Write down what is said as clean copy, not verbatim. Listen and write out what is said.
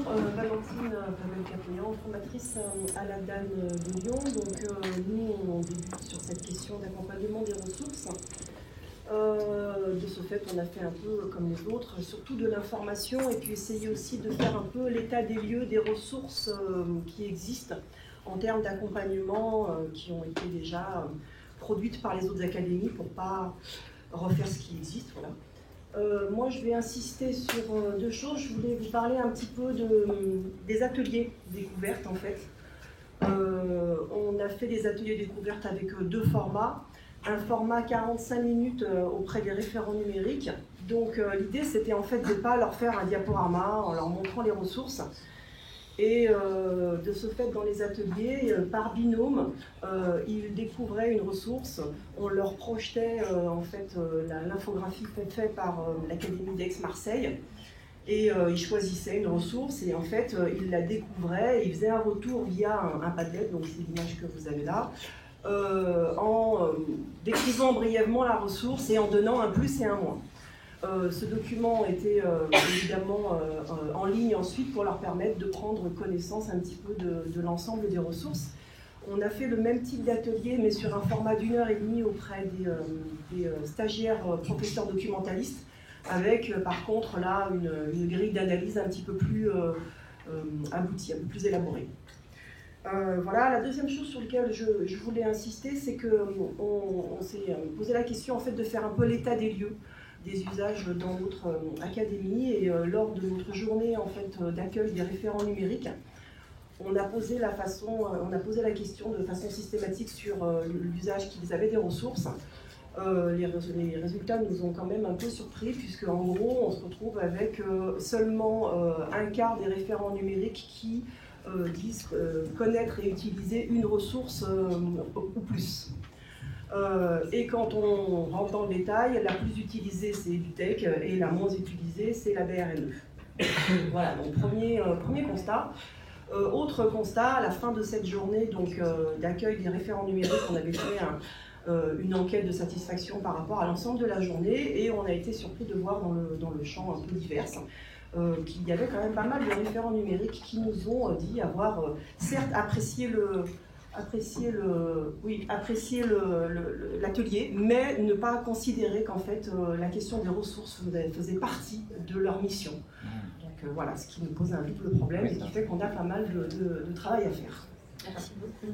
Valentine Pavel-Capignan, formatrice à la DAN de Lyon. Donc nous, on débute sur cette question d'accompagnement des ressources. De ce fait, on a fait un peu comme les autres, surtout de l'information, et puis essayer aussi de faire un peu l'état des lieux des ressources qui existent en termes d'accompagnement qui ont été déjà produites par les autres académies pour ne pas refaire ce qui existe. Voilà. Moi, je vais insister sur deux choses. Je voulais vous parler un petit peu des ateliers découvertes, en fait. On a fait des ateliers découvertes avec deux formats. Un format 45 minutes auprès des référents numériques. Donc, l'idée, c'était en fait de ne pas leur faire un diaporama en leur montrant les ressources. Et de ce fait, dans les ateliers, par binôme, ils découvraient une ressource. On leur projetait en fait l'infographie faite par l'Académie d'Aix-Marseille. Et ils choisissaient une ressource et en fait, ils la découvraient. Ils faisaient un retour via un Padlet, donc c'est l'image que vous avez là, en décrivant brièvement la ressource et en donnant un plus et un moins. Ce document était évidemment en ligne ensuite pour leur permettre de prendre connaissance un petit peu de l'ensemble des ressources. On a fait le même type d'atelier, mais sur un format d'1h30 auprès des stagiaires professeurs documentalistes, avec par contre là une grille d'analyse un petit peu plus aboutie, un peu plus élaborée. Voilà, la deuxième chose sur laquelle je voulais insister, c'est qu'on s'est posé la question en fait de faire un peu l'état des lieux des usages dans notre académie, et lors de notre journée en fait d'accueil des référents numériques, on a posé la question de façon systématique sur l'usage qu'ils avaient des ressources. Les résultats nous ont quand même un peu surpris, puisque en gros on se retrouve avec seulement un quart des référents numériques qui disent connaître et utiliser une ressource ou plus. Et quand on rentre dans le détail, la plus utilisée c'est EduTech et la moins utilisée c'est la BRNE. Voilà, donc premier constat. Autre constat, à la fin de cette journée d'accueil des référents numériques, on avait fait une enquête de satisfaction par rapport à l'ensemble de la journée, et on a été surpris de voir dans le champ un peu divers qu'il y avait quand même pas mal de référents numériques qui nous ont dit avoir certes apprécié l'atelier, mais ne pas considérer qu'en fait la question des ressources faisait partie de leur mission. Donc voilà, ce qui nous pose un double problème et qui fait qu'on a pas mal de travail à faire. Merci beaucoup.